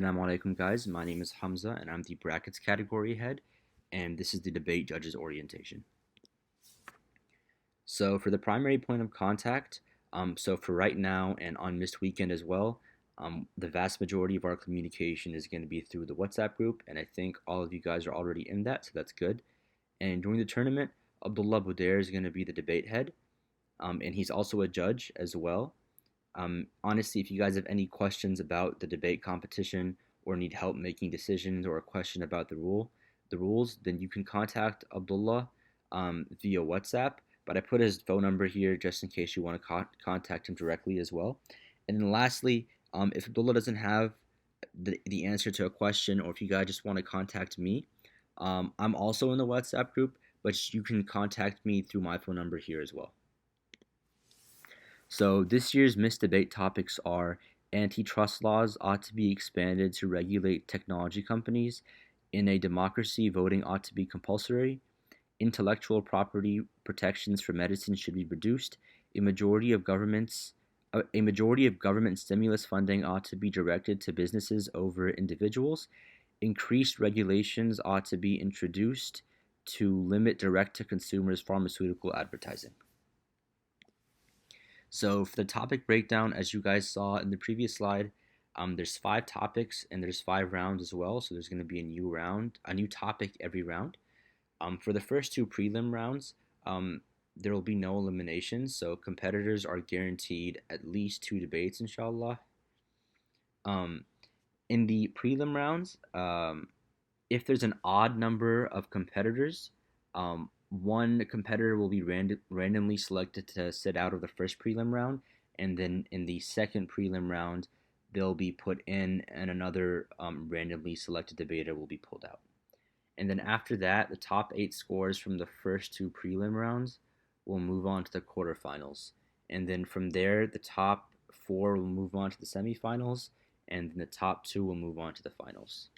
Assalamu alaikum, guys. My name is Hamza, and I'm the brackets category head, and this is the debate judges orientation. So for the primary point of contact, so for right now and on missed weekend as well, the vast majority of our communication is going to be through the WhatsApp group, and I think all of you guys are already in that, so that's good. And during the tournament, Abdullah Budair is going to be the debate head, and he's also a judge as well. Honestly, if you guys have any questions about the debate competition or need help making decisions or a question about the rules, then you can contact Abdullah via WhatsApp. But I put his phone number here just in case you want to contact him directly as well. And then lastly, if Abdullah doesn't have the answer to a question, or if you guys just want to contact me, I'm also in the WhatsApp group, but you can contact me through my phone number here as well. So this year's missed debate topics are antitrust laws ought to be expanded to regulate technology companies. In a democracy, voting ought to be compulsory. Intellectual property protections for medicine should be reduced. A majority of governments a majority of government stimulus funding ought to be directed to businesses over individuals. Increased regulations ought to be introduced to limit direct to consumers pharmaceutical advertising. So for the topic breakdown, as you guys saw in the previous slide, there's 5 topics and there's 5 rounds as well. So there's going to be a new topic every round. For the first 2 prelim rounds, there will be no eliminations. So competitors are guaranteed at least 2 debates, inshallah. In the prelim rounds, if there's an odd number of competitors, one competitor will be randomly selected to sit out of the first prelim round, and then in the second prelim round, they'll be put in, and another randomly selected debater will be pulled out. And then after that, the top 8 scores from the first 2 prelim rounds will move on to the quarterfinals. And then from there, the top 4 will move on to the semifinals, and then the top 2 will move on to the finals.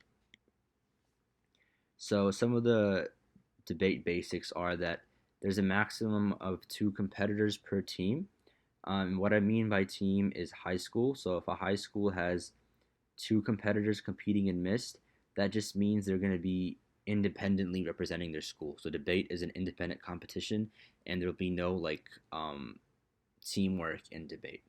So some of the debate basics are that there's a maximum of 2 competitors per team. What I mean by team is high school. So if a high school has 2 competitors competing in missed, that just means they're going to be independently representing their school. So debate is an independent competition, and there'll be no teamwork in debate.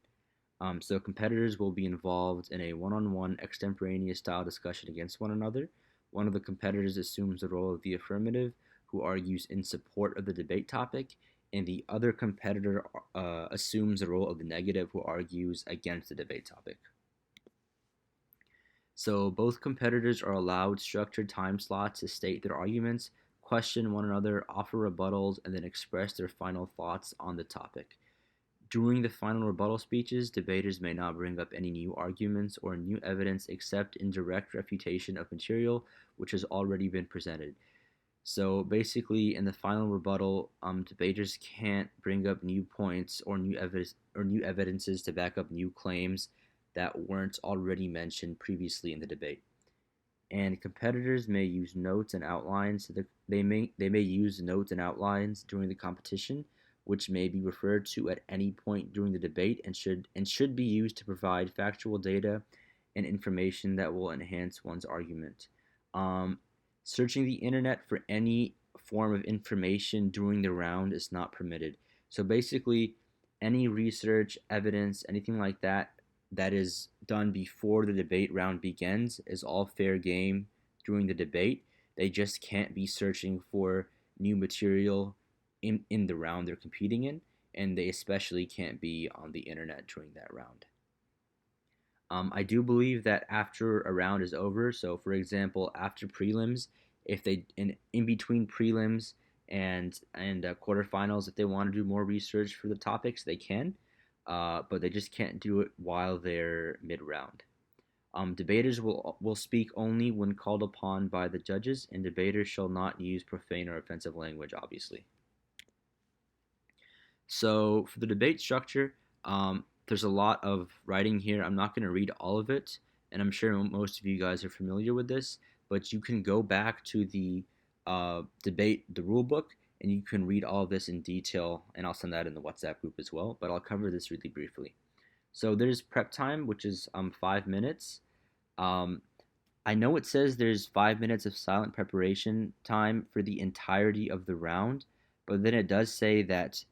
So competitors will be involved in a one-on-one extemporaneous style discussion against one another. One of the competitors assumes the role of the affirmative, who argues in support of the debate topic, and the other competitor assumes the role of the negative, who argues against the debate topic. So both competitors are allowed structured time slots to state their arguments, question one another, offer rebuttals, and then express their final thoughts on the topic. During the final rebuttal speeches, debaters may not bring up any new arguments or new evidence except in direct refutation of material which has already been presented. So basically, in the final rebuttal, debaters can't bring up new points or new evidences to back up new claims that weren't already mentioned previously in the debate. And competitors may use notes and outlines. They may use notes and outlines during the competition, which may be referred to at any point during the debate and should be used to provide factual data and information that will enhance one's argument. Searching the internet for any form of information during the round is not permitted. So basically, any research, evidence, anything like that that is done before the debate round begins is all fair game during the debate. They just can't be searching for new material in the round they're competing in, and they especially can't be on the internet during that round. I do believe that after a round is over, so for example, after prelims, if they in between prelims and quarterfinals, if they want to do more research for the topics, they can, but they just can't do it while they're mid round. Debaters will speak only when called upon by the judges, and debaters shall not use profane or offensive language, obviously. So for the debate structure, there's a lot of writing here. I'm not going to read all of it, and I'm sure most of you guys are familiar with this, but you can go back to the the rule book, and you can read all of this in detail, and I'll send that in the WhatsApp group as well, but I'll cover this really briefly. So there's prep time, which is 5 minutes. Um, I know it says there's 5 minutes of silent preparation time for the entirety of the round, but then it does say that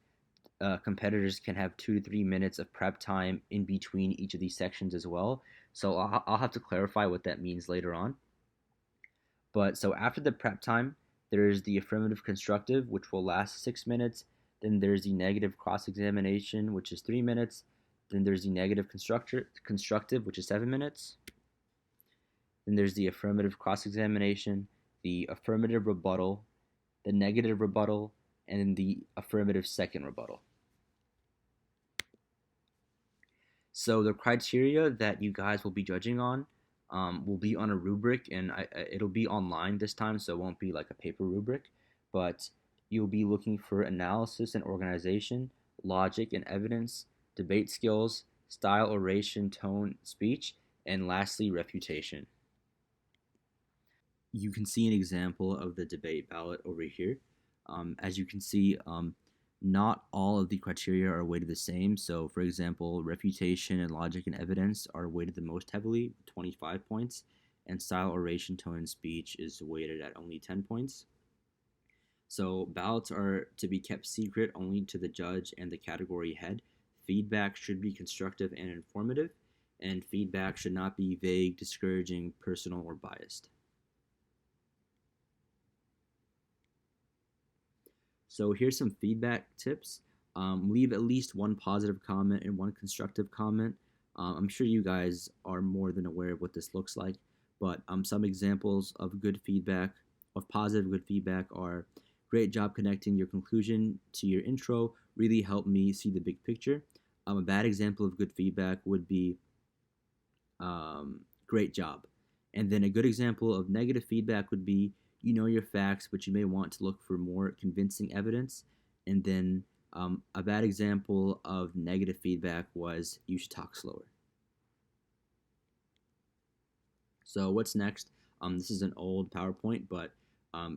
competitors can have 2 to 3 minutes of prep time in between each of these sections as well. So I'll have to clarify what that means later on. But so after the prep time, there's the affirmative constructive, which will last 6 minutes. Then there's the negative cross examination, which is 3 minutes. Then there's the negative constructive, which is 7 minutes. Then there's the affirmative cross examination, the affirmative rebuttal, the negative rebuttal, and the affirmative second rebuttal. So the criteria that you guys will be judging on will be on a rubric, and it'll be online this time, so it won't be like a paper rubric. But you'll be looking for analysis and organization, logic and evidence, debate skills, style, oration, tone, speech, and lastly, refutation. You can see an example of the debate ballot over here. As you can see, not all of the criteria are weighted the same. So, for example, refutation and logic and evidence are weighted the most heavily, 25 points, and style, oration, tone, and speech is weighted at only 10 points. So, ballots are to be kept secret only to the judge and the category head. Feedback should be constructive and informative, and feedback should not be vague, discouraging, personal, or biased. So here's some feedback tips. Leave at least one positive comment and one constructive comment. I'm sure you guys are more than aware of what this looks like, but some examples of good feedback, of positive good feedback, are great job connecting your conclusion to your intro, really helped me see the big picture. A bad example of good feedback would be great job. And then a good example of negative feedback would be you know your facts, but you may want to look for more convincing evidence. And then a bad example of negative feedback was you should talk slower. So what's next? This is an old PowerPoint, but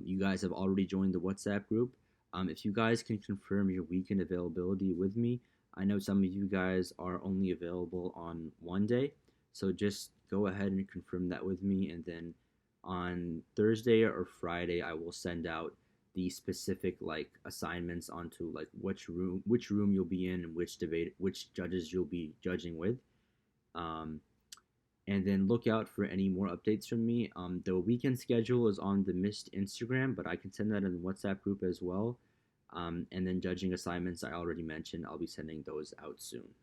you guys have already joined the WhatsApp group. If you guys can confirm your weekend availability with me, I know some of you guys are only available on one day, so just go ahead and confirm that with me, and then on Thursday or Friday, I will send out the specific like assignments onto like which room you'll be in and which judges you'll be judging with. Um, and then look out for any more updates from me. The weekend schedule is on the Mist Instagram, but I can send that in the WhatsApp group as well. And then judging assignments I already mentioned, I'll be sending those out soon.